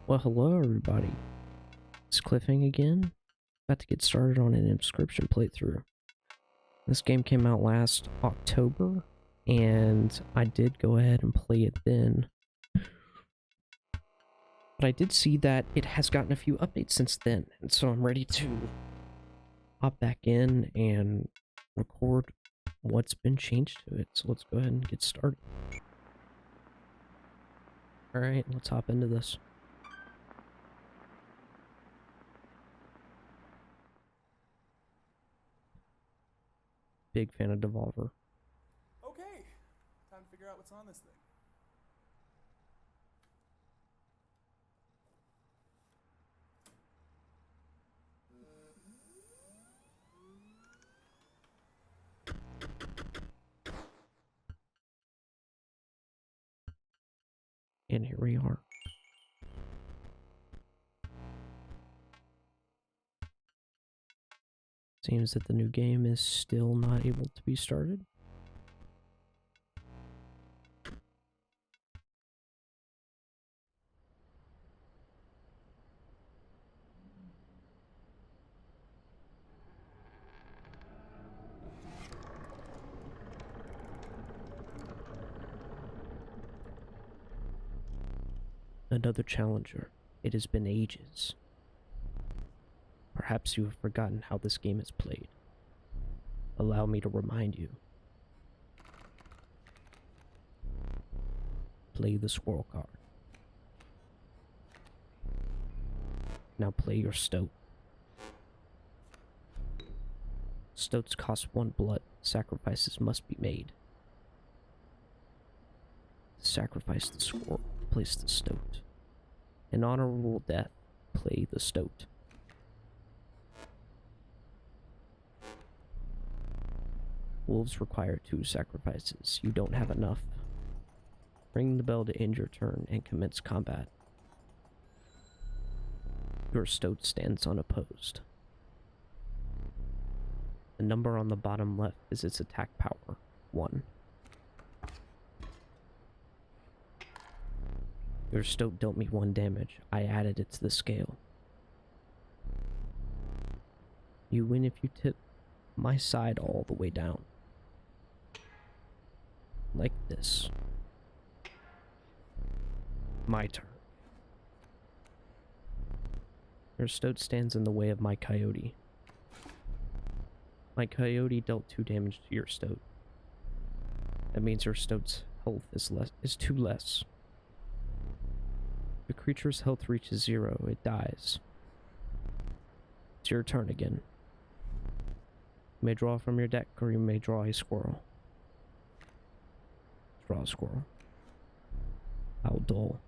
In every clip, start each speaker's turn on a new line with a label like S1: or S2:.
S1: Well, hello everybody. It's Cliffhang again. About to get started on an Inscryption playthrough. This game came out last October, and I did go ahead and play it then. But I did see that it has gotten a few updates since then, and so I'm ready to hop back in and record what's been changed to it. So let's go ahead and get started. Alright, let's hop into this. Big fan of Devolver.
S2: Okay, time to figure out what's on this thing.
S1: And here we are. Seems that the new game is still not able to be started. Another challenger. It has been ages. Perhaps you have forgotten how this game is played. Allow me to remind you. Play the squirrel card. Now play your stoat. Stoats cost 1 blood. Sacrifices must be made. Sacrifice the squirrel. Place the stoat. An honorable death. Play the stoat. Wolves require 2 sacrifices. You don't have enough. Ring the bell to end your turn and commence combat. Your stoat stands unopposed. The number on the bottom left is its attack power, 1. Your stoat dealt me 1 damage. I added it to the scale. You win if you tip my side all the way down. Like this. My turn. Your stoat stands in the way of my coyote. My coyote dealt 2 damage to your stoat. That means your stoat's health is 2 less. If a creature's health reaches 0, it dies. It's your turn again. You may draw from your deck, or you may draw a squirrel. Draw a squirrel. How dull.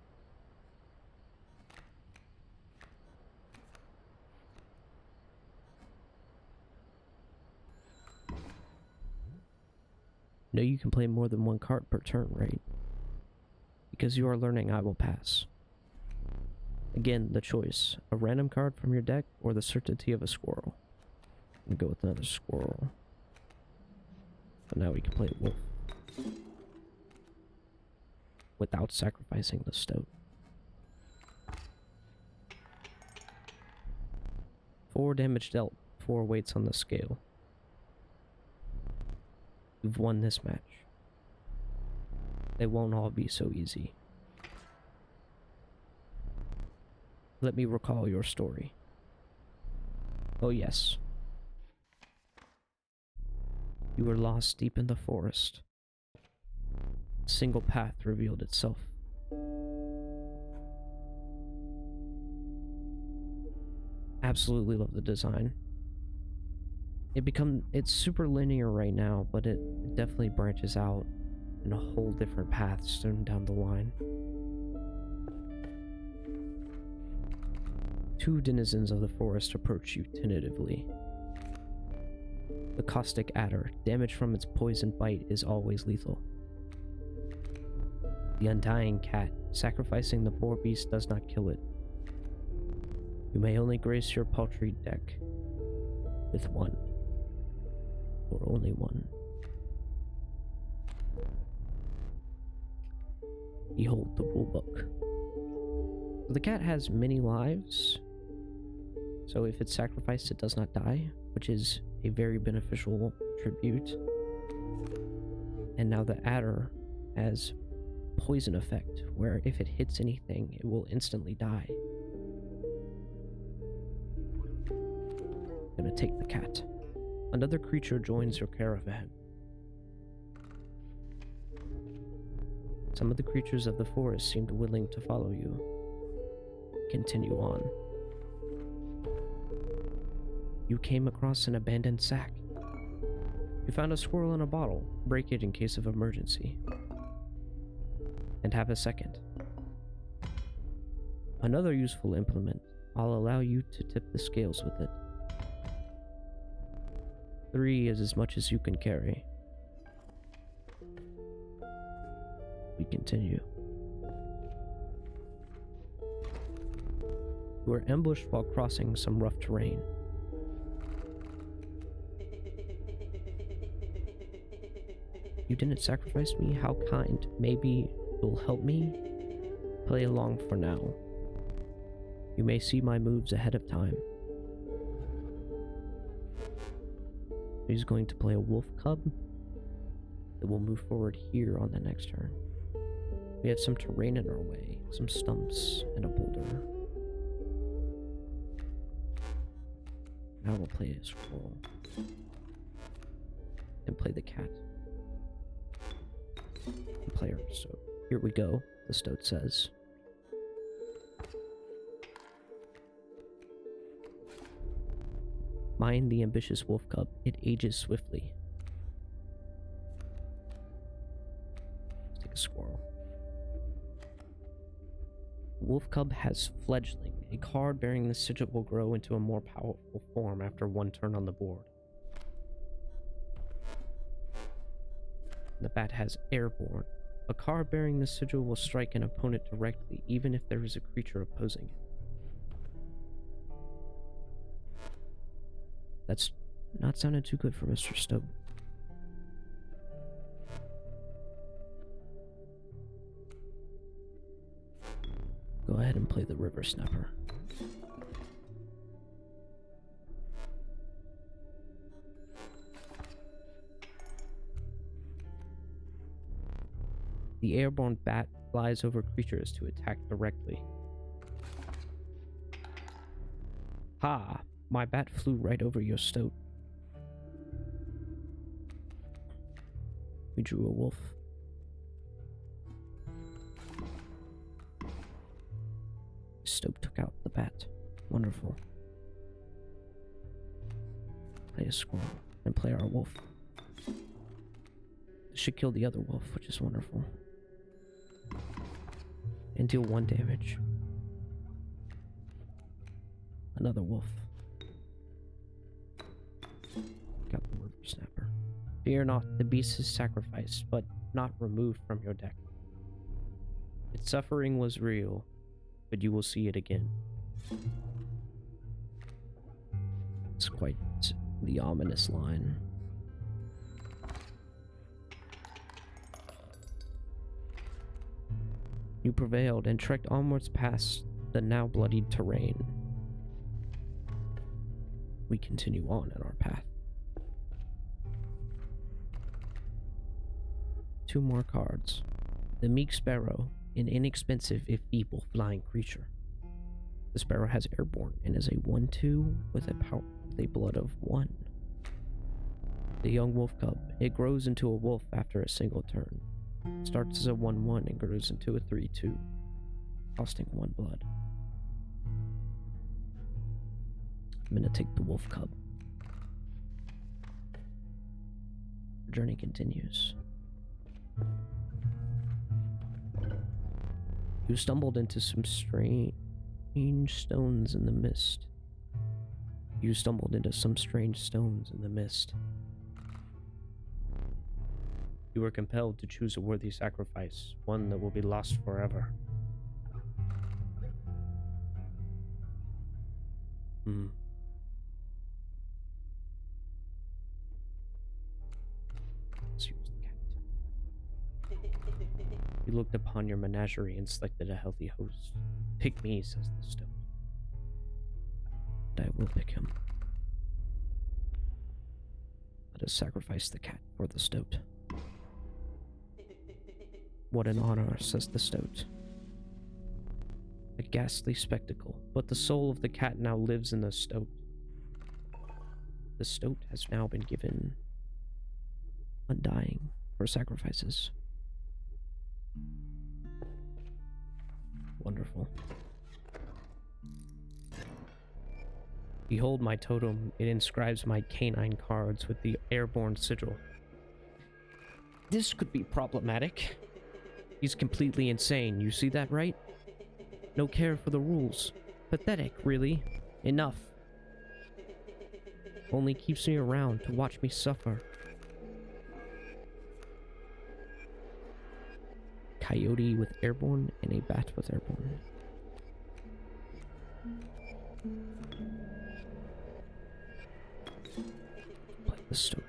S1: No, you can play more than 1 card per turn, right? Because you are learning, I will pass. Again, the choice. A random card from your deck, or the certainty of a squirrel. I'm gonna go with another squirrel. But now we can play wolf. Without sacrificing the stoat. 4 damage dealt, 4 weights on the scale. You've won this match. They won't all be so easy. Let me recall your story. Oh yes. You were lost deep in the forest. A single path revealed itself. Absolutely love the design. It's super linear right now, but it definitely branches out in a whole different path soon down the line. 2 denizens of the forest approach you tentatively. The caustic adder, damage from its poison bite is always lethal. The undying cat, sacrificing the boar beast does not kill it. You may only grace your paltry deck with 1. Or only 1. Behold the rulebook. The cat has many lives, so if it's sacrificed, it does not die, which is a very beneficial tribute. And now the adder has poison effect, where if it hits anything, it will instantly die. Gonna take the cat. Another creature joins your caravan. Some of the creatures of the forest seemed willing to follow you. Continue on. You came across an abandoned sack. You found a squirrel in a bottle. Break it in case of emergency. And have a second. Another useful implement. I'll allow you to tip the scales with it. 3 is as much as you can carry. We continue. You were ambushed while crossing some rough terrain. You didn't sacrifice me? How kind. Maybe you'll help me? Play along for now. You may see my moves ahead of time. He's going to play a wolf cub that will move forward here on the next turn. We have some terrain in our way, some stumps and a boulder. Now we'll play a squirrel and play the cat. And play our stoat. Here we go, the stoat says. Mind the ambitious wolf cub, it ages swiftly. Let's take a squirrel. Wolf cub has fledgling. A card bearing the sigil will grow into a more powerful form after 1 turn on the board. The bat has airborne. A card bearing the sigil will strike an opponent directly, even if there is a creature opposing it. That's not sounding too good for Mr. Stoat. Go ahead and play the River Snapper. The airborne bat flies over creatures to attack directly. Ha! My bat flew right over your stoat. We drew a wolf. Stoat took out the bat. Wonderful. Play a squirrel and play our wolf. This should kill the other wolf, which is wonderful. And deal 1 damage. Another wolf. Got the River Snapper. Fear not, the beast is sacrificed, but not removed from your deck. Its suffering was real, but you will see it again. It's quite the ominous line. You prevailed and trekked onwards past the now bloodied terrain. We continue on in our path. 2 more cards. The Meek Sparrow, an inexpensive if feeble flying creature. The sparrow has airborne and is a 1/2 with a blood of 1. The young wolf cub, it grows into a wolf after a single turn. Starts as a 1/1 and grows into a 3/2, costing 1 blood. I'm gonna take the wolf cub. Our journey continues. You stumbled into some strange stones in the mist. You stumbled into some strange stones in the mist. You were compelled to choose a worthy sacrifice, one that will be lost forever. Let's use the cat. You looked upon your menagerie and selected a healthy host. Pick me, says the stoat. And I will pick him. Let us sacrifice the cat for the stoat. What an honor, says the stoat. A ghastly spectacle, but the soul of the cat now lives in the stoat. The stoat has now been given undying for sacrifices. Wonderful. Behold my totem, it inscribes my canine cards with the airborne sigil. This could be problematic. He's completely insane, you see that, right? No care for the rules. Pathetic, really. Enough. Only keeps me around to watch me suffer. Coyote with airborne and a bat with airborne. Play the stoat.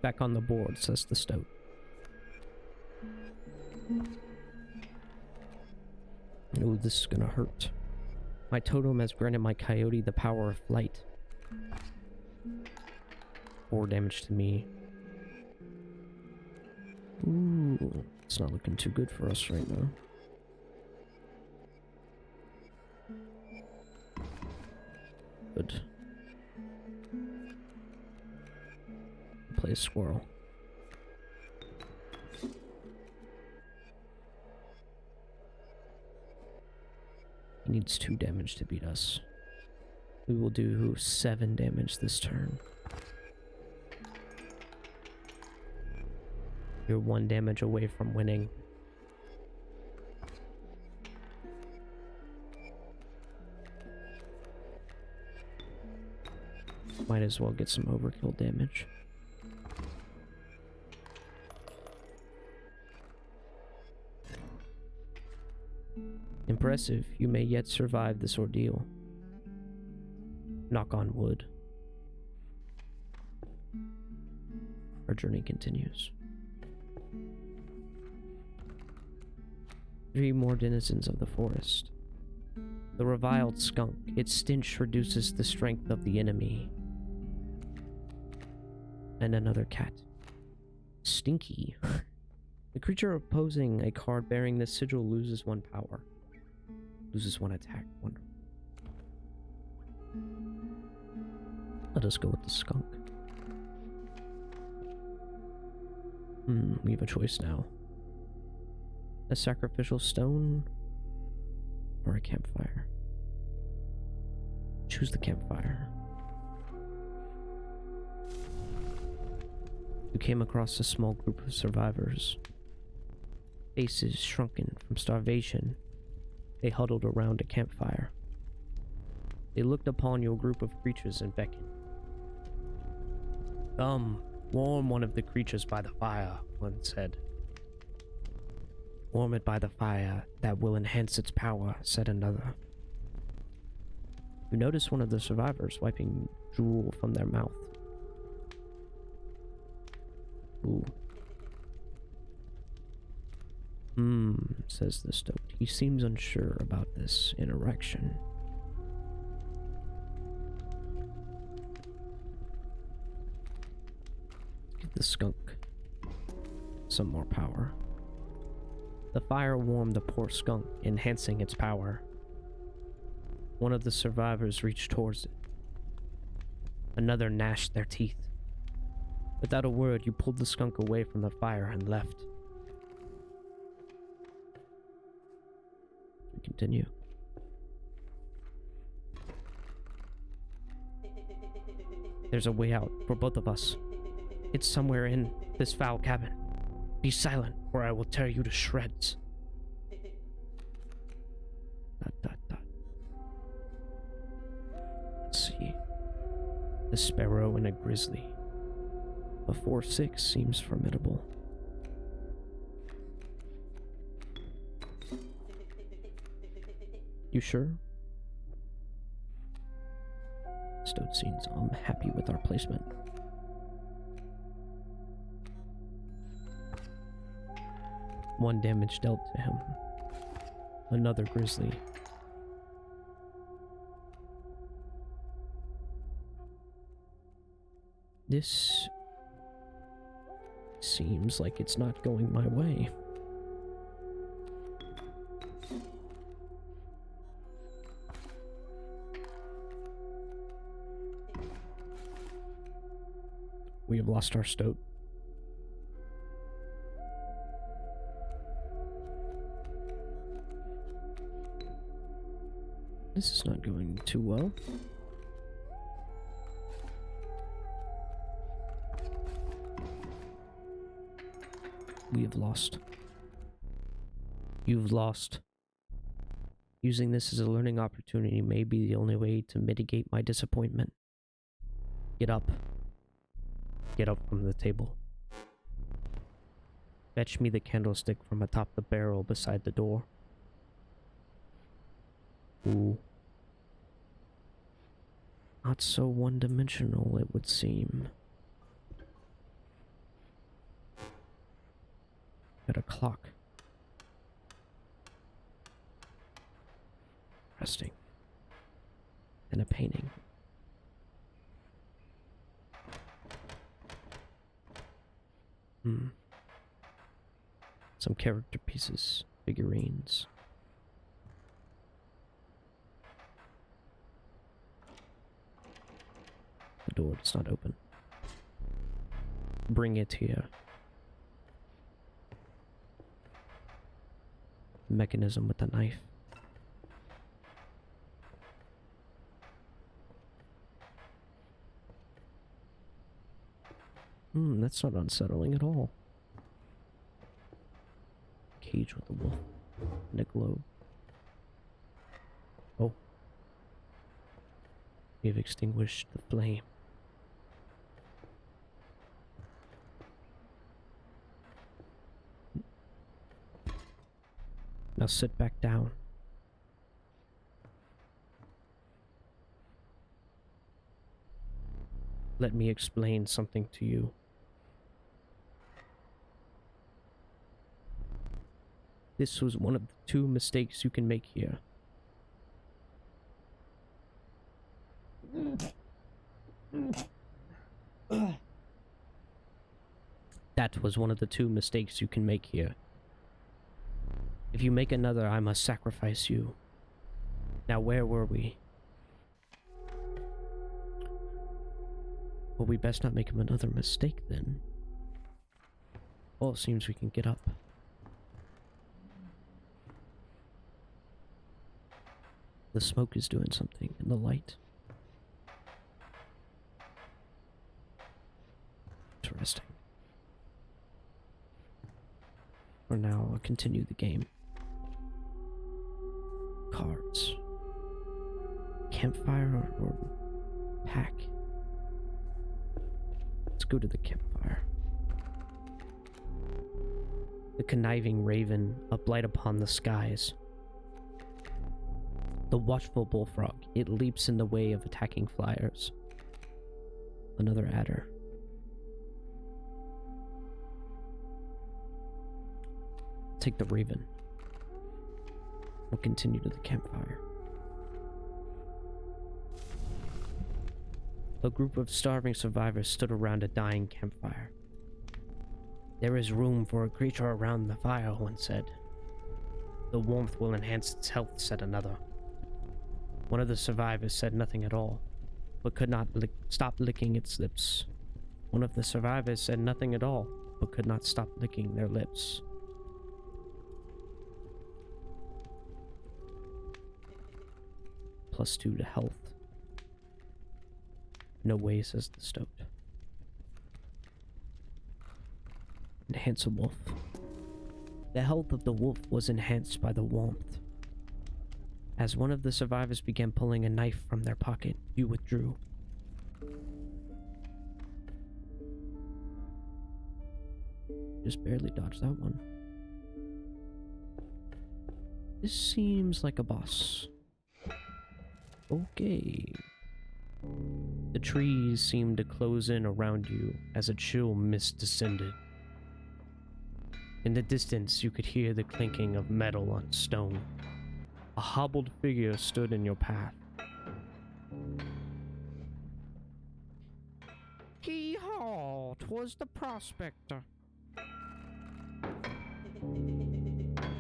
S1: Back on the board, says the stoat. Oh, this is gonna hurt. My totem has granted my coyote the power of flight. 4 damage to me. Ooh, it's not looking too good for us right now. Good. Play a squirrel. He needs 2 damage to beat us. We will do 7 damage this turn. You're 1 damage away from winning. Might as well get some overkill damage. Impressive, you may yet survive this ordeal. Knock on wood. Our journey continues. 3 more denizens of the forest. The reviled skunk, its stench reduces the strength of the enemy. And another cat. Stinky. The creature opposing a card bearing this sigil loses 1 power. Loses 1 attack. Wonderful. Let us go with the skunk. We have a choice now. A sacrificial stone or a campfire. Choose the campfire. You came across a small group of survivors. Faces shrunken from starvation. They huddled around a campfire. They looked upon your group of creatures and beckoned. Come, warm one of the creatures by the fire, one said. Warm it by the fire, that will enhance its power, said another. You notice one of the survivors wiping drool from their mouth. Ooh. Says the stoat. He seems unsure about this interaction. Give the skunk some more power. The fire warmed the poor skunk, enhancing its power. One of the survivors reached towards it. Another gnashed their teeth. Without a word, you pulled the skunk away from the fire and left. We continue. There's a way out for both of us. It's somewhere in this foul cabin. Be silent, or I will tear you to shreds. ... Let's see. A sparrow and a grizzly. A 4-6 seems formidable. You sure? Stoat seems unhappy with our placement. One damage dealt to him. Another grizzly. This seems like it's not going my way. We have lost our stoat. This is not going too well. We have lost. You've lost. Using this as a learning opportunity may be the only way to mitigate my disappointment. Get up. Get up from the table. Fetch me the candlestick from atop the barrel beside the door. Ooh. Not so one-dimensional, it would seem. Got a clock. Resting. And a painting. Some character pieces, figurines. The door does not open. Bring it here. Mechanism with the knife. That's not unsettling at all. Cage with a wolf and a globe. Oh. We have extinguished the flame. Now sit back down. Let me explain something to you. This was one of the two mistakes you can make here. That was one of the two mistakes you can make here. If you make another, I must sacrifice you. Now, where were we? Well, we best not make him another mistake then. Well, it seems we can get up. The smoke is doing something in the light. Interesting. For now, I'll continue the game. Cards. Campfire or pack? Let's go to the campfire. The conniving raven uplight upon the skies. The watchful bullfrog, it leaps in the way of attacking flyers. Another adder. Take the raven. We'll continue to the campfire. A group of starving survivors stood around a dying campfire. There is room for a creature around the fire, one said. The warmth will enhance its health, said another. One of the survivors said nothing at all, but could not stop licking its lips. One of the survivors said nothing at all, but could not stop licking their lips. +2 to health. No way, says the stoat. Enhance a wolf. The health of the wolf was enhanced by the warmth. As one of the survivors began pulling a knife from their pocket, you withdrew. Just barely dodged that one. This seems like a boss. Okay. The trees seemed to close in around you as a chill mist descended. In the distance, you could hear the clinking of metal on stone. A hobbled figure stood in your path.
S3: Key
S1: 'Twas the prospector.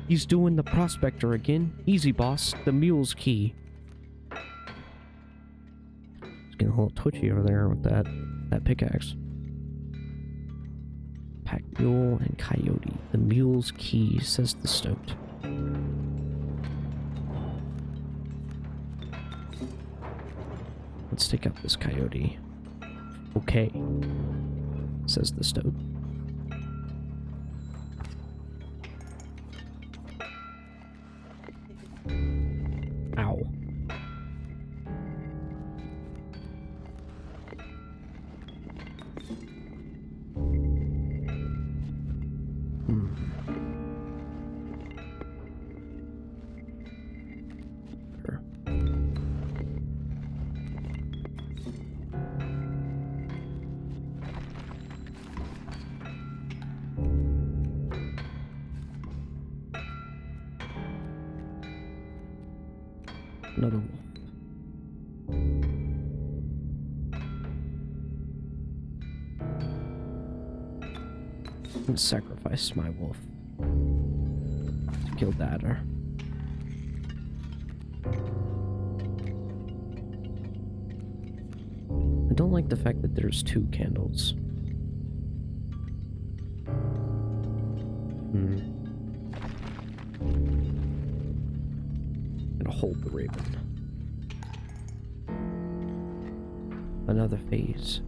S1: He's doing the prospector again. Easy, boss. The mule's key. It's getting a little twitchy over there with that pickaxe. Pack mule and coyote. The mule's key, says the stoat. Let's take out this coyote. Okay, says the stoat. Ow. Sure. Another wolf. I'm gonna sacrifice my wolf to kill the adder. I don't like the fact that there's 2 candles. Gonna hold the raven. Another phase.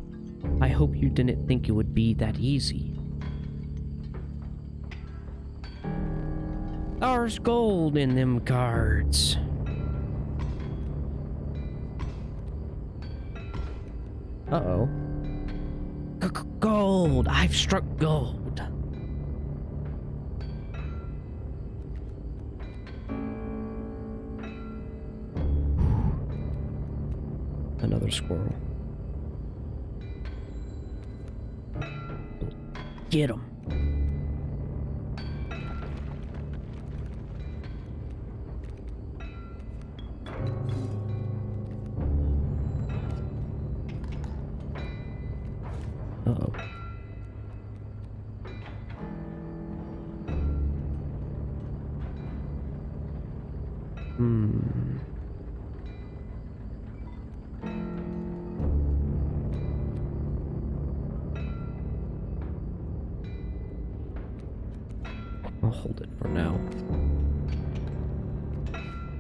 S1: I hope you didn't think it would be that easy. There's gold in them cards. Uh-oh. Gold! I've struck gold! Another squirrel. Get him! Uh-oh. I'll hold it for now.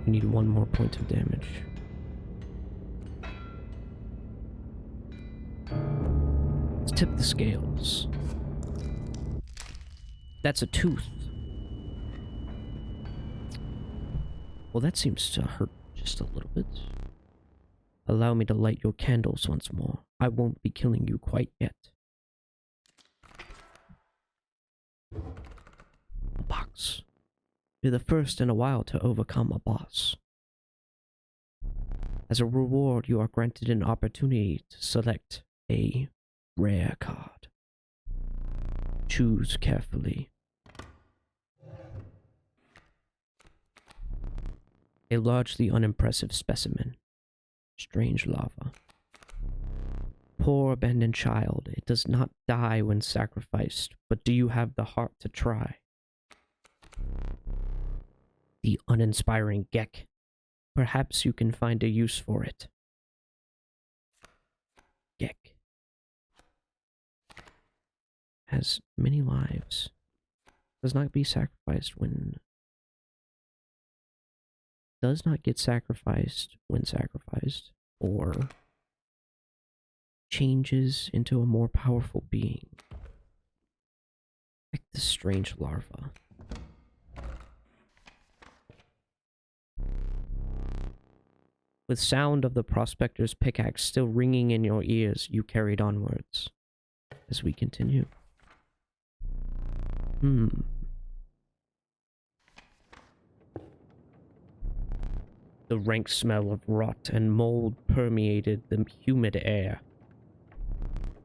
S1: We need 1 more point of damage. Let's tip the scales. That's a tooth. Well, that seems to hurt just a little bit. Allow me to light your candles once more. I won't be killing you quite yet. A box. You're the first in a while to overcome a boss. As a reward, you are granted an opportunity to select a rare card. Choose carefully. A largely unimpressive specimen. Strange lava. Poor abandoned child, it does not die when sacrificed, but do you have the heart to try? The uninspiring Gek. Perhaps you can find a use for it. Gek. Has many lives. Does not be sacrificed when... Does not get sacrificed when sacrificed, or changes into a more powerful being. Like the strange larva. With sound of the prospector's pickaxe still ringing in your ears, you carried onwards. As we continue. The rank smell of rot and mold permeated the humid air.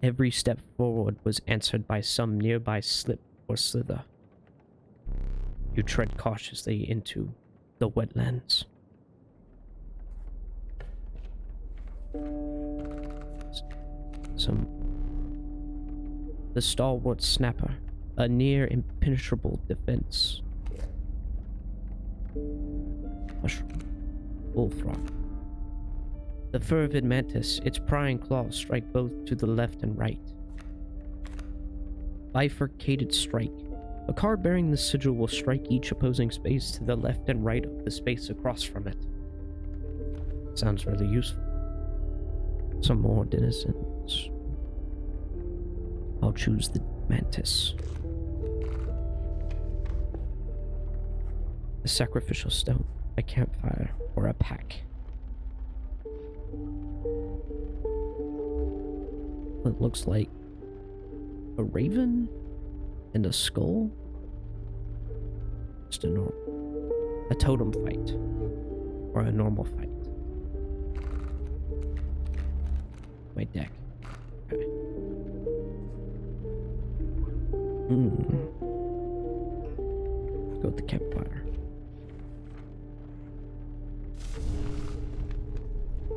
S1: Every step forward was answered by some nearby slip or slither. You tread cautiously into the wetlands. Some The stalwart snapper, a near impenetrable defense. Mushroom. Bullfrog. The fervid mantis, its prying claws strike both to the left and right. Bifurcated strike. A card bearing the sigil will strike each opposing space to the left and right of the space across from it. Sounds really useful. Some more denizens. I'll choose the mantis. A sacrificial stone, a campfire, or a pack. It looks like a raven and a skull. Just a totem fight, or a normal fight. My deck. Okay. Go with the campfire.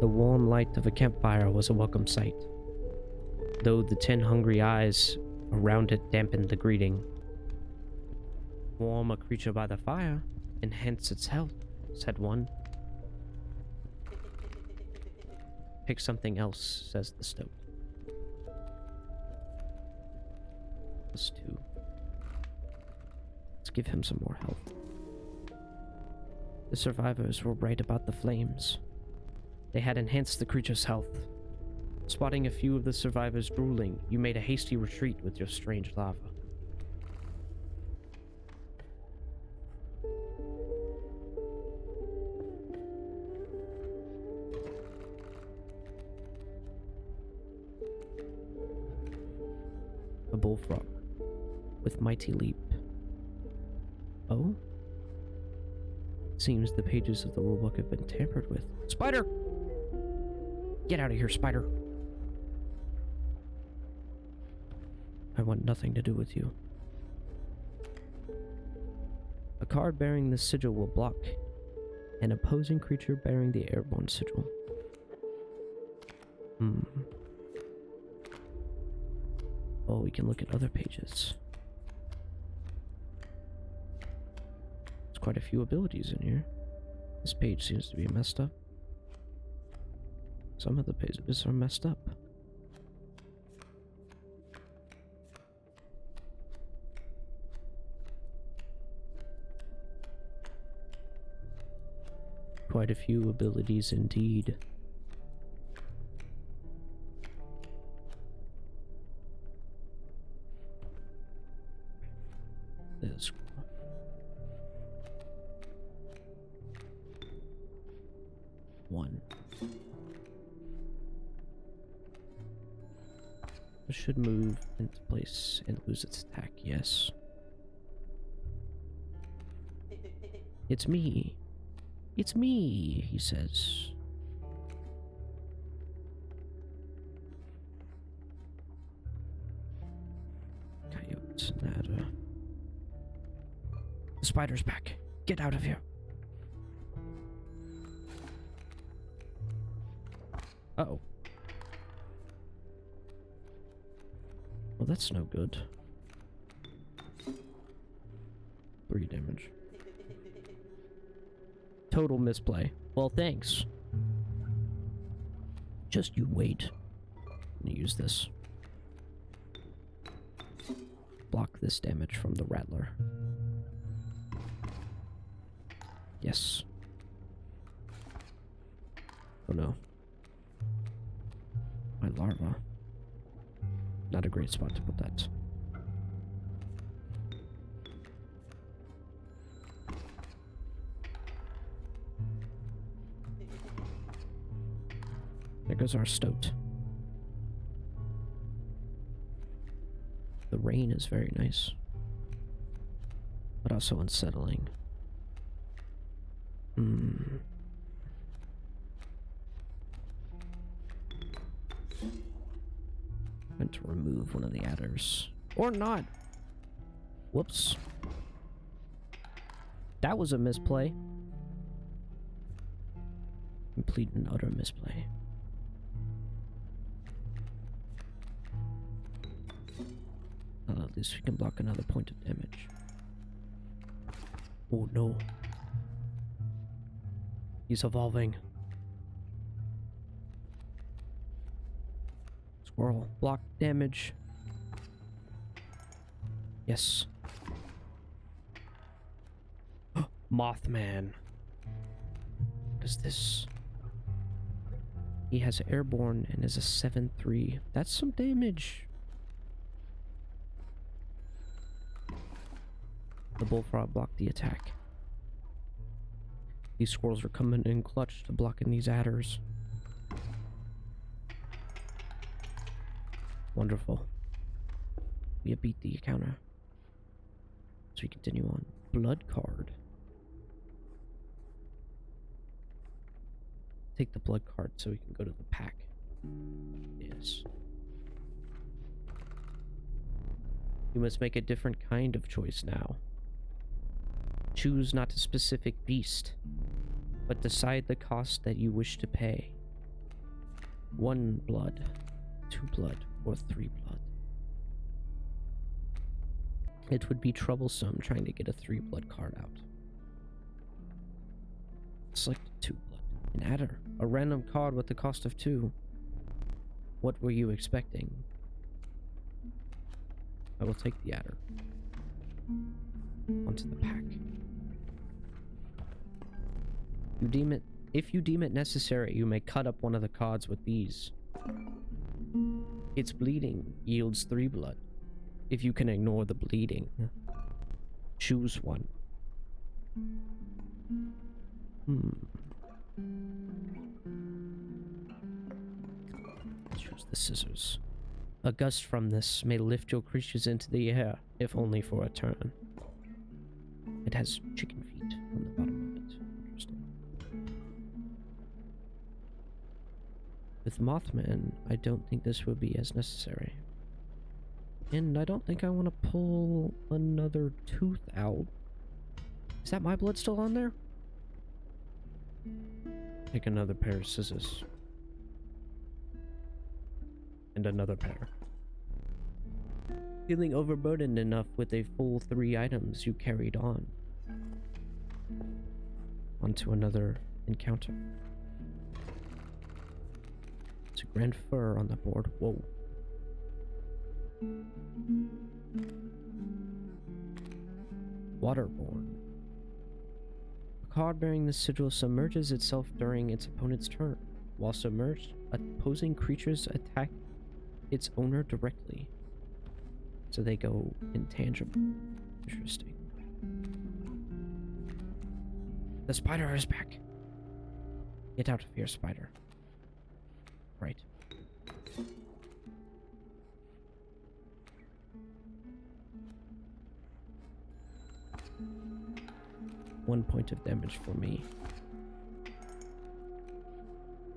S1: The warm light of a campfire was a welcome sight, though the 10 hungry eyes around it dampened the greeting. Warm a creature by the fire, enhance its health, said one. Pick something else, says the stoat. +2. Let's give him some more health. The survivors were right about the flames. They had enhanced the creature's health. Spotting a few of the survivors drooling, you made a hasty retreat with your strange lava. A bullfrog with mighty leap. Oh? Seems the pages of the rulebook have been tampered with. Spider! Get out of here, spider! I want nothing to do with you. A card bearing the sigil will block an opposing creature bearing the airborne sigil. Oh, we can look at other pages. There's quite a few abilities in here. This page seems to be messed up. Some of the pages are messed up. Quite a few abilities indeed. This one. It should move into place and lose its attack, yes. It's me. It's me, he says. Coyote, nada. The spider's back. Get out of here. Uh-oh. Well, that's no good. 3 damage. Total misplay. Well, thanks. Just you wait. I'm gonna use this. Block this damage from the rattler. Yes. Oh no. My larva. Not a great spot to put that. There goes our stoat. The rain is very nice, but also unsettling. Going to remove one of the adders. Or not. Whoops. That was a misplay. Complete and utter misplay. Well, at least we can block another point of damage. Oh no. He's evolving. Squirrel. Block damage. Yes. Mothman. What is this? He has airborne and is a 7-3. That's some damage. The bullfrog blocked the attack. These squirrels are coming in clutch to blocking these adders. Wonderful. We have beat the counter. So we continue on. Blood card. Take the blood card so we can go to the pack. Yes. You must make a different kind of choice now. Choose not a specific beast, but decide the cost that you wish to pay. 1 blood, 2 blood, or 3 blood. It would be troublesome trying to get a 3 blood card out. Select 2 blood. An adder. A random card with the cost of 2. What were you expecting? I will take the adder. Onto the pack. If you deem it necessary, you may cut up one of the cards with these. Its bleeding yields 3 blood. If you can ignore the bleeding, choose one. Choose the scissors. A gust from this may lift your creatures into the air, if only for a turn. It has chicken feet on the bottom of it. Interesting. With Mothman, I don't think this would be as necessary. And I don't think I want to pull another tooth out. Is that my blood still on there? Take another pair of scissors. And another pair. Feeling overburdened enough with a full 3 items, you carried on. Onto another encounter. It's a grand fur on the board. Whoa. Waterborne. A card bearing the sigil submerges itself during its opponent's turn. While submerged, opposing creatures attack its owner directly. So they go intangible. Interesting. The spider is back. Get out of here, spider. Right. One point of damage for me.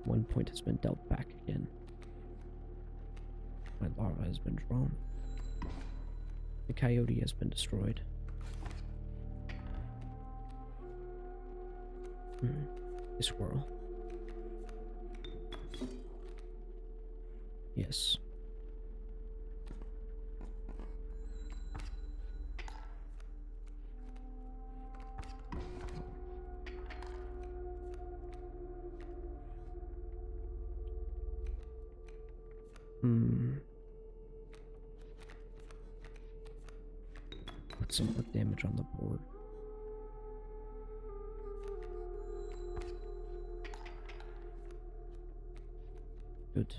S1: 1 point has been dealt back again. My larva has been drawn. The coyote has been destroyed. A squirrel. Yes. Put some more damage on the board. Good.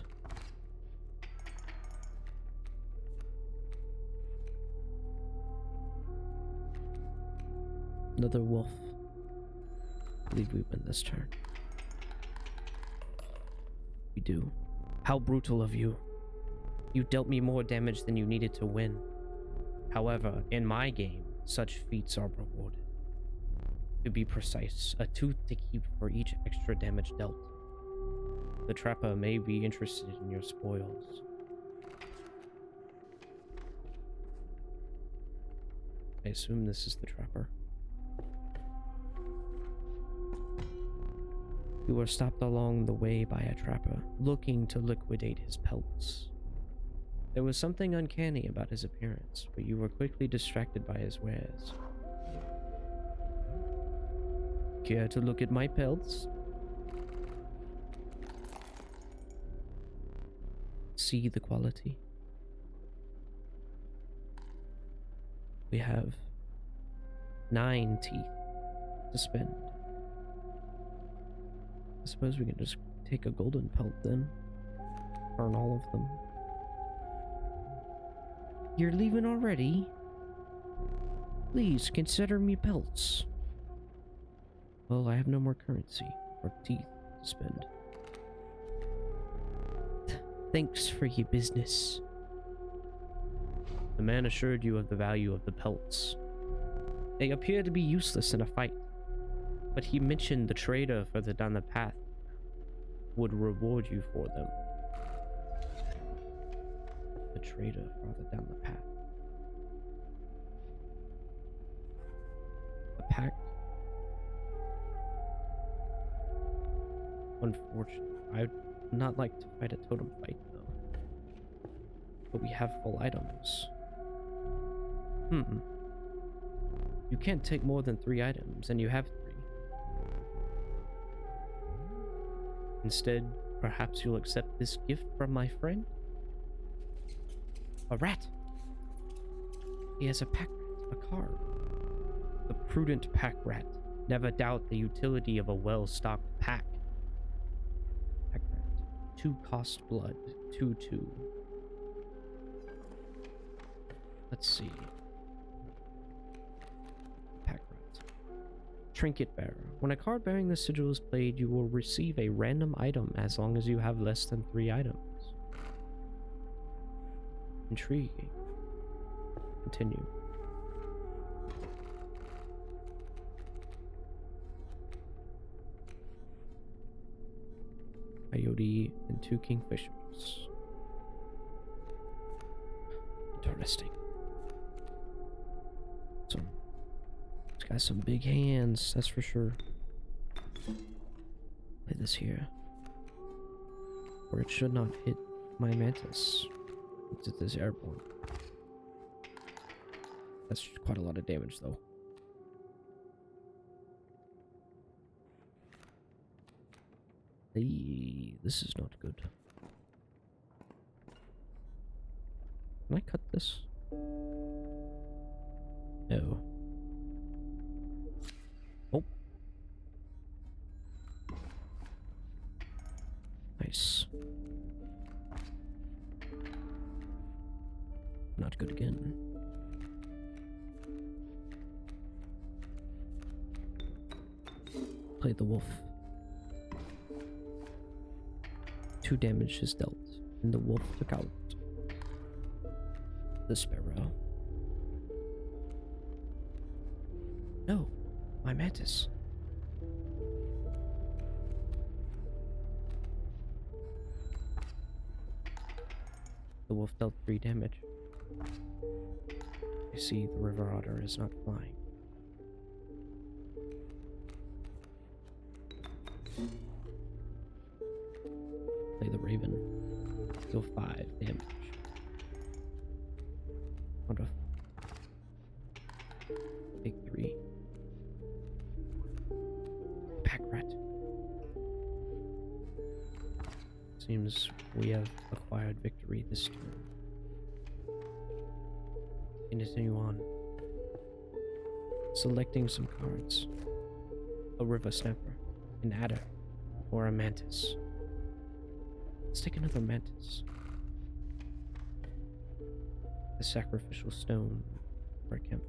S1: Another wolf. I believe we win this turn. We do. How brutal of you. You dealt me more damage than you needed to win. However, in my game, such feats are rewarded. To be precise, a tooth to keep for each extra damage dealt. The trapper may be interested in your spoils. I assume this is the trapper. You were stopped along the way by a trapper, looking to liquidate his pelts. There was something uncanny about his appearance, but you were quickly distracted by his wares. Care to look at my pelts? See the quality. We have 9 teeth to spend. I suppose we can just take a golden pelt then. Burn all of them. You're leaving already? Please consider me pelts. Well, I have no more currency or teeth to spend. Thanks for your business. The man assured you of the value of the pelts. They appear to be useless in a fight, but he mentioned the trader further down the path would reward you for them. The trader further down the path. A pact? Unfortunately, I'd not like to fight a totem fight, though. But we have full items. You can't take more than 3 items, and you have 3. Instead, perhaps you'll accept this gift from my friend? A rat! He has a pack rat, a card. The prudent pack rat. Never doubt the utility of a well-stocked pack. Pack rat. 2 cost blood. 2/2. Let's see. Pack rat. Trinket bearer. When a card bearing this sigil is played, you will receive a random item as long as you have less than 3 items. Intriguing. Continue. Coyote and 2 kingfishers. Interesting. So, it's got some big hands, that's for sure. Play this here. Or it should not hit my mantis. It's this airborne. That's quite a lot of damage, though. Hey, this is not good. Can I cut this? No. Oh. Nice. Not good again. Play the wolf. 2 damage is dealt, and the wolf took out the sparrow. No, my mantis. The wolf dealt 3 damage. I see the river otter is not flying. Play the raven. Deal 5 damage. Wonderful. Take 3. Pack rat. Seems we have acquired victory this turn. Continue on. Selecting some cards. A river snapper, an adder, or a mantis. Let's take another mantis. The sacrificial stone for a campfire.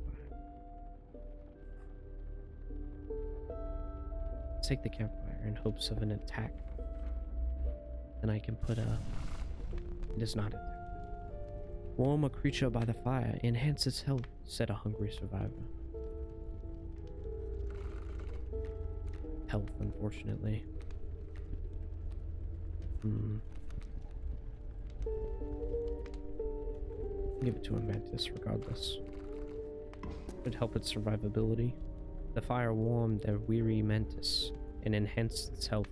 S1: Let's take the campfire in hopes of an attack. Then I can put a... It does not attack. Warm a creature by the fire, enhance its health, said a hungry survivor. Health, unfortunately. Give it to a mantis regardless. Would help its survivability. The fire warmed a weary mantis and enhanced its health.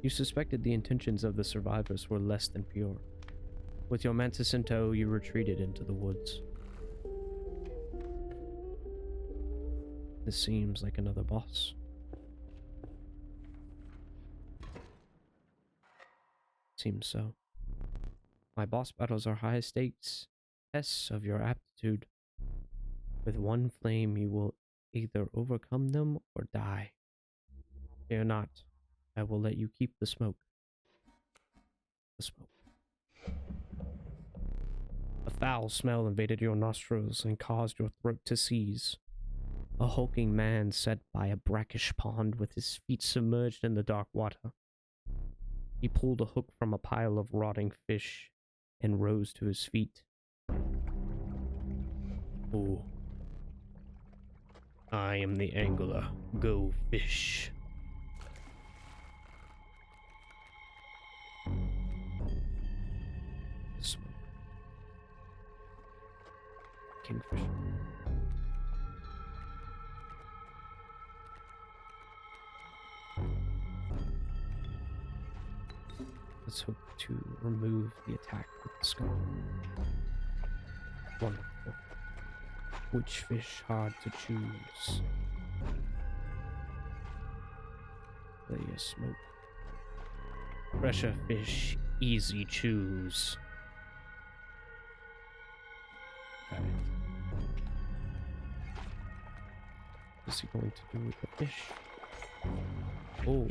S1: You suspected the intentions of the survivors were less than pure. With your mantis in tow, you retreated into the woods. This seems like another boss. Seems so. My boss battles are high stakes, tests of your aptitude. With one flame, you will either overcome them or die. Fear not. I will let you keep the smoke. The smoke. A foul smell invaded your nostrils and caused your throat to seize. A hulking man sat by a brackish pond with his feet submerged in the dark water. He pulled a hook from a pile of rotting fish and rose to his feet. Oh. I am the angler. Go fish. Smoke. Kingfish. Let's hope to remove the attack with the skull. Wonderful. Which fish hard to choose? Play a smoke. Fresher fish, easy choose. Okay. What's he going to do with the fish? Oh.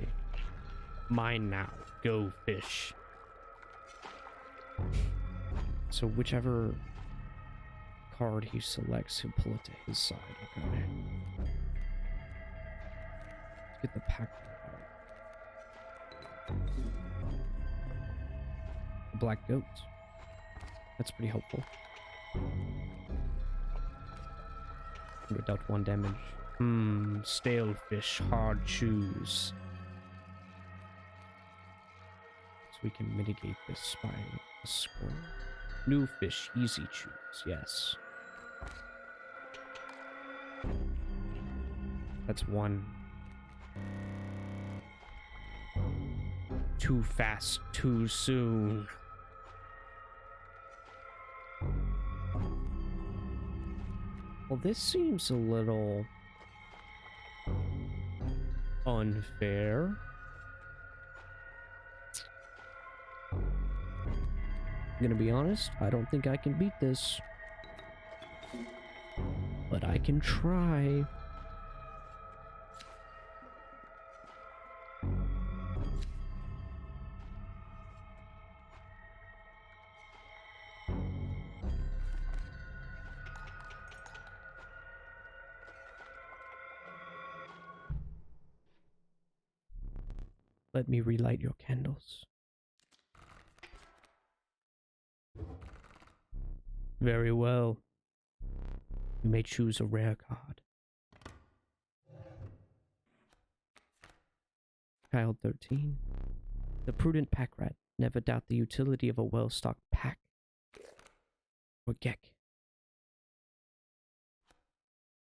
S1: Mine now. Go fish. So whichever card he selects, he'll pull it to his side. Okay. Let's get the pack out. Black goat. That's pretty helpful. We dealt 1 damage. Stale fish, hard choose. So we can mitigate this by a score. New fish, easy choose, yes. That's 1. Too fast, too soon. Well, this seems a little unfair. I'm gonna be honest, I don't think I can beat this. But I can try. Let me relight your candles. Very well. You may choose a rare card. Child 13. The prudent pack rat. Never doubt the utility of a well-stocked pack. Or Gek.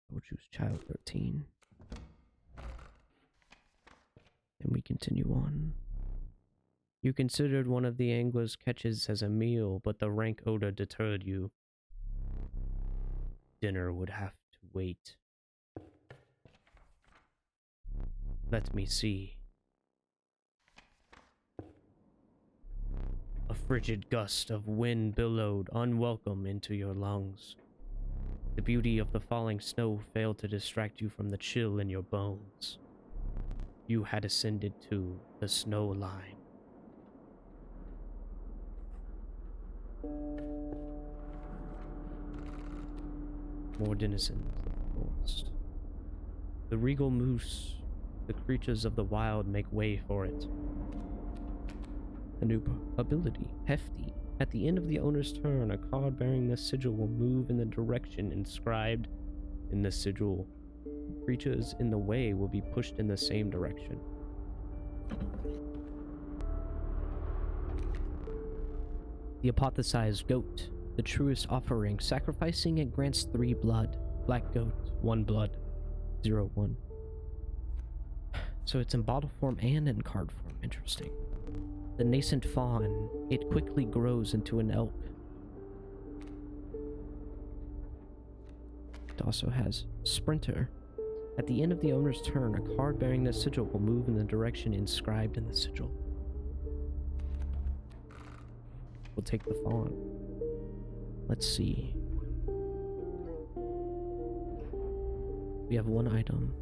S1: I will choose Child 13. And we continue on. You considered one of the angler's catches as a meal, but the rank odor deterred you. Dinner would have to wait. Let me see. A frigid gust of wind billowed unwelcome into your lungs. The beauty of the falling snow failed to distract you from the chill in your bones. You had ascended to the snow line. More denizens of the forest. The regal moose, the creatures of the wild make way for it. A new ability, Hefty. At the end of the owner's turn, a card bearing this sigil will move in the direction inscribed in the sigil. Creatures in the way will be pushed in the same direction. The apothesized goat. The truest offering. Sacrificing it grants 3 blood. Black goat, 1 blood. 0/1. So it's in bottle form and in card form. Interesting. The nascent fawn, it quickly grows into an elk. It also has Sprinter. At the end of the owner's turn, a card bearing the sigil will move in the direction inscribed in the sigil. We'll take the fawn. Let's see. We have one item.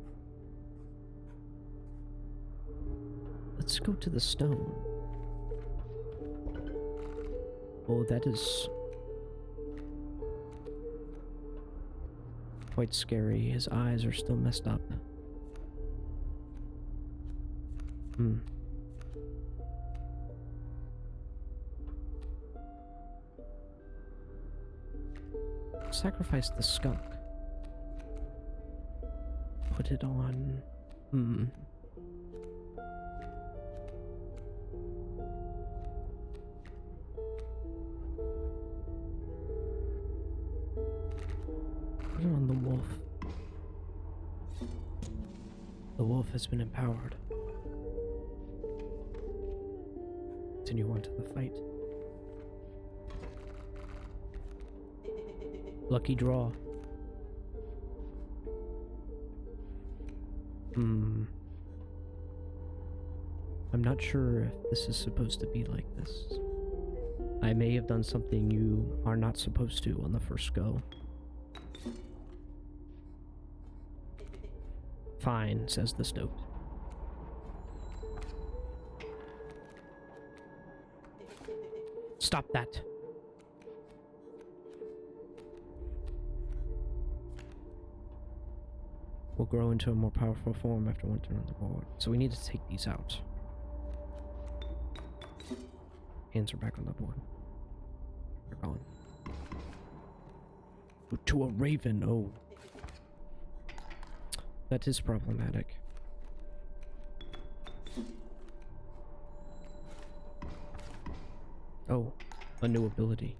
S1: Let's go to the stone. Oh, that is quite scary. His eyes are still messed up. Sacrifice the skunk. Put it on. Put it on the wolf. The wolf has been empowered. Continue on to the fight. Lucky draw. I'm not sure if this is supposed to be like this. I may have done something you are not supposed to on the first go. Fine, says the stoat. Stop that. Will grow into a more powerful form after one turn on the board. So we need to take these out. Hands are back on the board. They're gone. To a raven, oh. That is problematic. Oh, a new ability.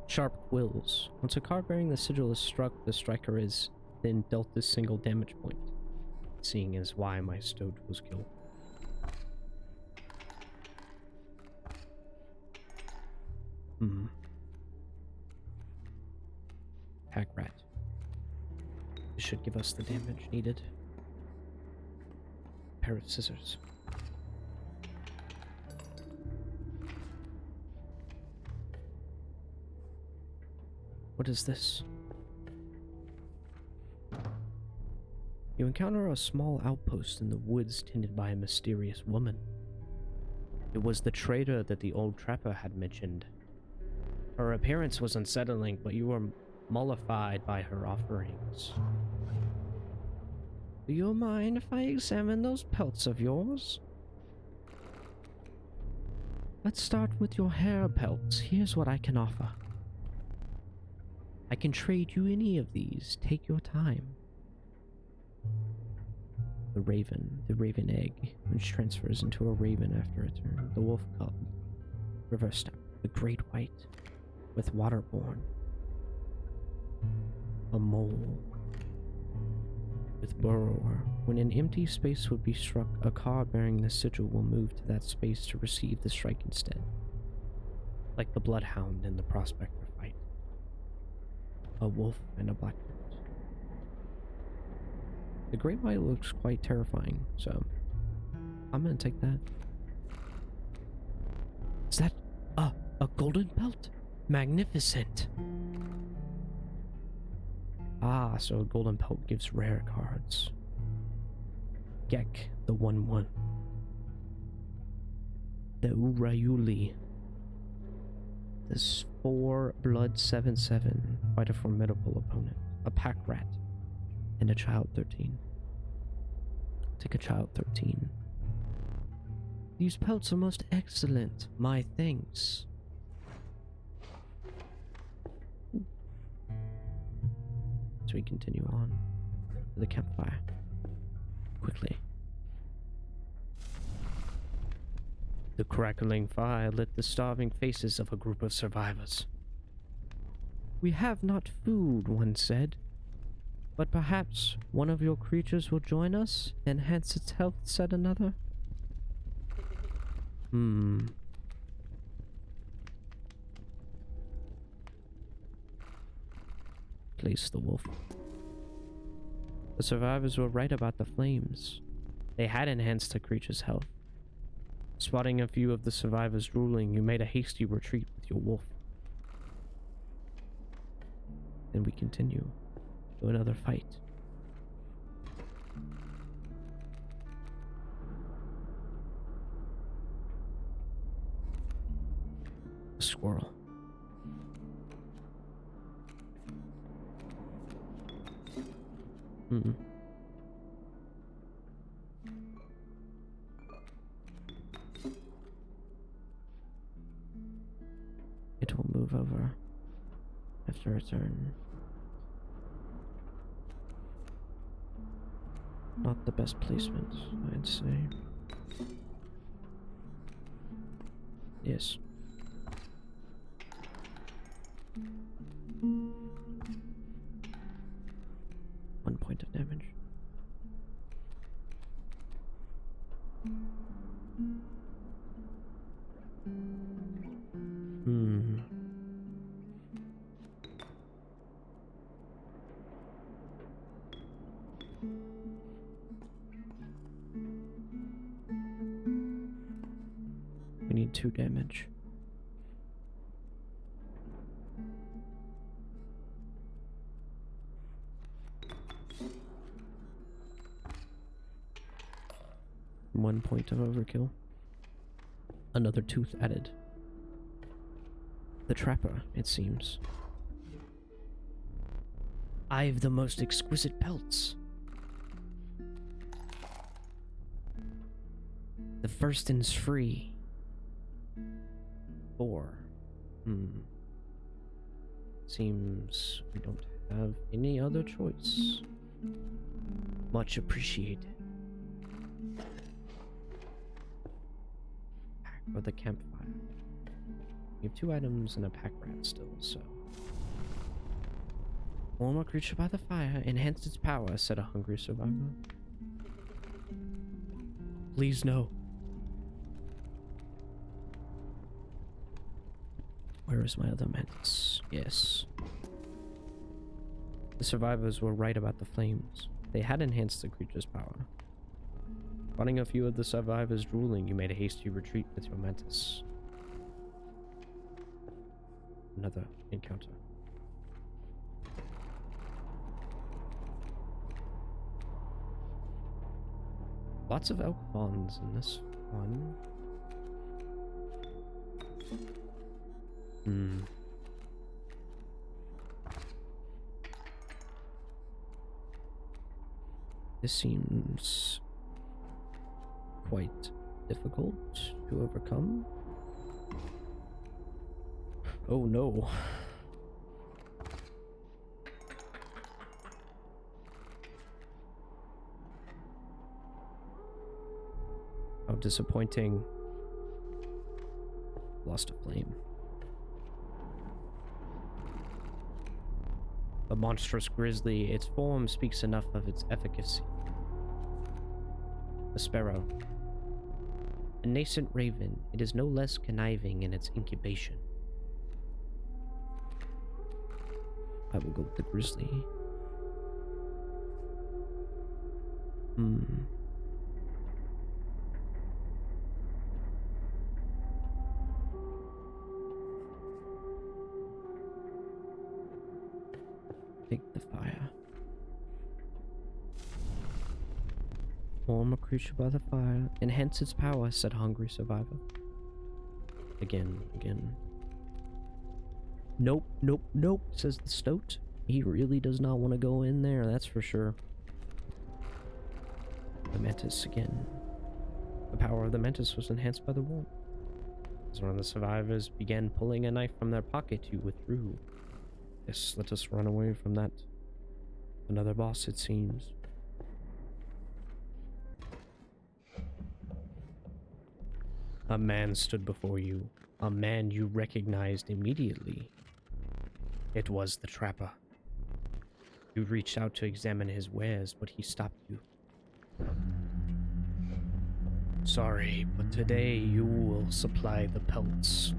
S1: Sharp quills. Once a card bearing the sigil is struck, the striker is then dealt this single damage point. Seeing as why my stoat was killed. Pack rat. This should give us the damage needed. Pair of scissors. What is this? You encounter a small outpost in the woods tended by a mysterious woman. It was the trader that the old trapper had mentioned. Her appearance was unsettling, but you were mollified by her offerings. Do you mind if I examine those pelts of yours? Let's start with your hair pelts. Here's what I can offer. I can trade you any of these. Take your time. The raven egg, which transfers into a raven after a turn. The wolf cub, river step, the great white, with waterborne. A mole, with burrower. When an empty space would be struck, a card bearing the sigil will move to that space to receive the strike instead. Like the bloodhound in the prospector fight. A wolf and a blackbird. The great white looks quite terrifying, so I'm gonna take that. Is that a golden pelt? Magnificent. Ah, so a golden pelt gives rare cards. Gek, the 1/1. The Urayuli. This 4 blood 7/7. Quite a formidable opponent. A pack rat. And a child 13. Take a child 13. These pelts are most excellent. My thanks. So we continue on to the campfire. Quickly. The crackling fire lit the starving faces of a group of survivors. We have not food, one said. But perhaps one of your creatures will join us, enhance its health, said another. Place the wolf. The survivors were right about the flames. They had enhanced the creature's health. Spotting a few of the survivors drooling, you made a hasty retreat with your wolf. Then we continue to another fight. A squirrel. It will move over after a turn. Not the best placement, I'd say. Yes. One point of damage. We need 2 damage. One point of overkill. Another tooth added. The trapper, it seems. I've the most exquisite pelts. The first is free. 4. Seems we don't have any other choice. Much appreciated. Pack for the campfire. We have 2 items and a pack rat still, so. Warm a creature by the fire, enhance its power, said a hungry survivor. Please no. Where is my other mantis? Yes. The survivors were right about the flames. They had enhanced the creature's power. Spotting a few of the survivors drooling, you made a hasty retreat with your mantis. Another encounter. Lots of elk fawns in this one. This seems quite difficult to overcome. Oh no. How disappointing. Lost a flame. A monstrous grizzly, its form speaks enough of its efficacy. A sparrow. A nascent raven, it is no less conniving in its incubation. I will go with the grizzly. Take the fire. Warm a creature by the fire. Enhance its power, said hungry survivor. Again. Nope, says the stoat. He really does not want to go in there, that's for sure. The mantis again. The power of the mantis was enhanced by the warmth. As one of the survivors began pulling a knife from their pocket, you withdrew. Yes, let us run away from that. Another boss, it seems. A man stood before you. A man you recognized immediately. It was the trapper. You reached out to examine his wares, but he stopped you. Sorry, but today you will supply the pelts.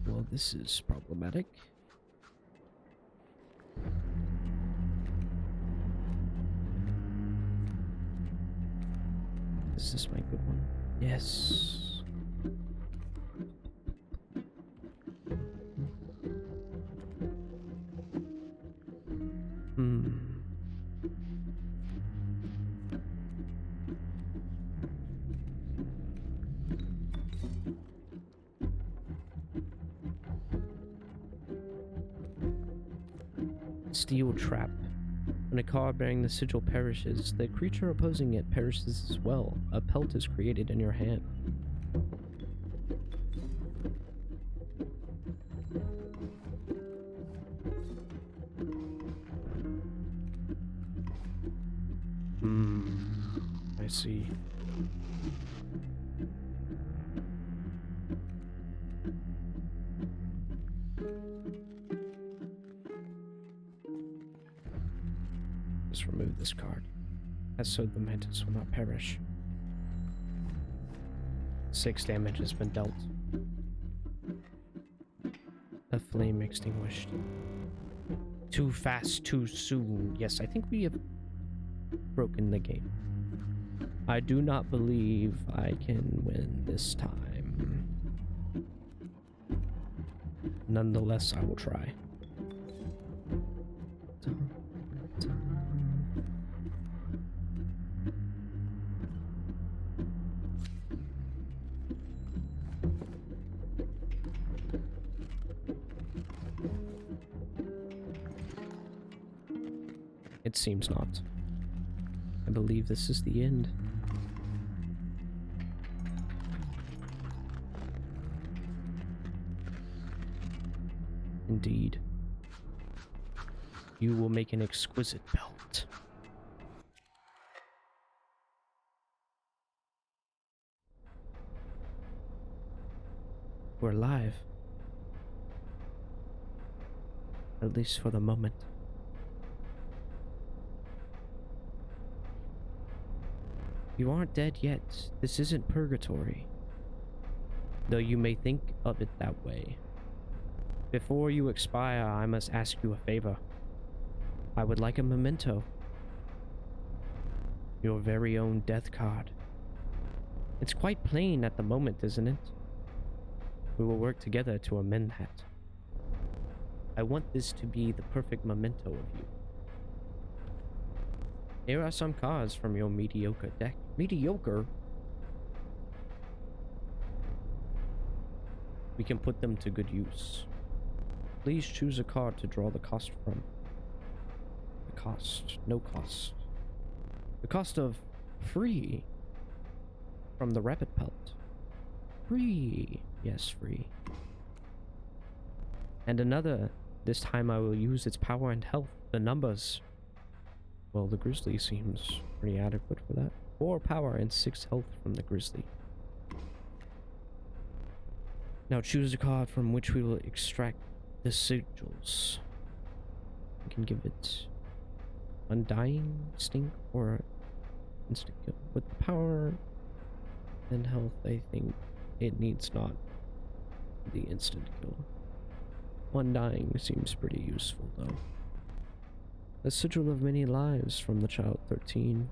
S1: Well, this is problematic. Is this my good one? Yes. Steel trap. When a card bearing the sigil perishes, the creature opposing it perishes as well. A pelt is created in your hand. I see. Just remove this card. As so the mantis will not perish. 6 damage has been dealt. A flame extinguished. Too fast, too soon. Yes, I think we have broken the game. I do not believe I can win this time. Nonetheless, I will try. It seems not. I believe this is the end. Indeed. You will make an exquisite belt. We're alive. At least for the moment. You aren't dead yet. This isn't purgatory. Though you may think of it that way. Before you expire, I must ask you a favor. I would like a memento. Your very own death card. It's quite plain at the moment, isn't it? We will work together to amend that. I want this to be the perfect memento of you. Here are some cards from your mediocre deck. Mediocre? We can put them to good use. Please choose a card to draw the cost from. The cost. No cost. The cost of free. From the rabbit pelt. Free. Yes, free. And another. This time I will use its power and health. The numbers. Well, the grizzly seems pretty adequate for that. 4 power and 6 health from the grizzly. Now choose a card from which we will extract the sigils. We can give it Undying, Stink, or Instant Kill. With the power and health, I think it needs not the instant kill. Undying seems pretty useful, though. The sigil of many lives from the child 13.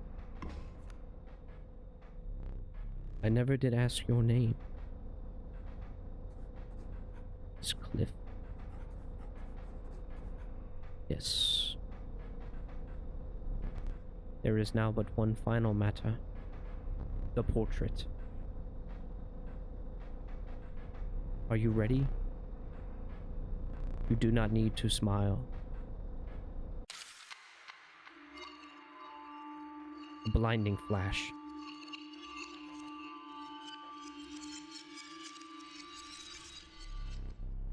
S1: I never did ask your name. It's Cliff. Yes. There is now but one final matter. The portrait. Are you ready? You do not need to smile. A blinding flash.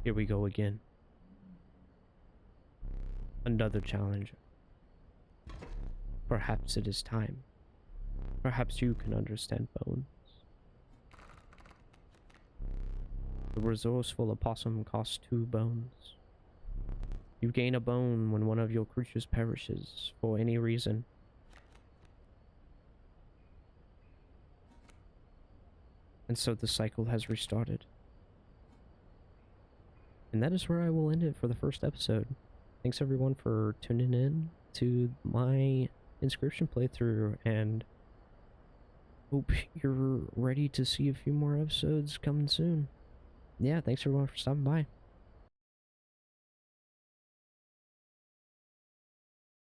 S1: Here we go again. Another challenger. Perhaps it is time. Perhaps you can understand bones. The resourceful opossum costs 2 bones. You gain a bone when one of your creatures perishes for any reason. And so the cycle has restarted. And that is where I will end it for the first episode. Thanks everyone for tuning in to my Inscryption playthrough, and hope you're ready to see a few more episodes coming soon. Yeah, thanks everyone for stopping by.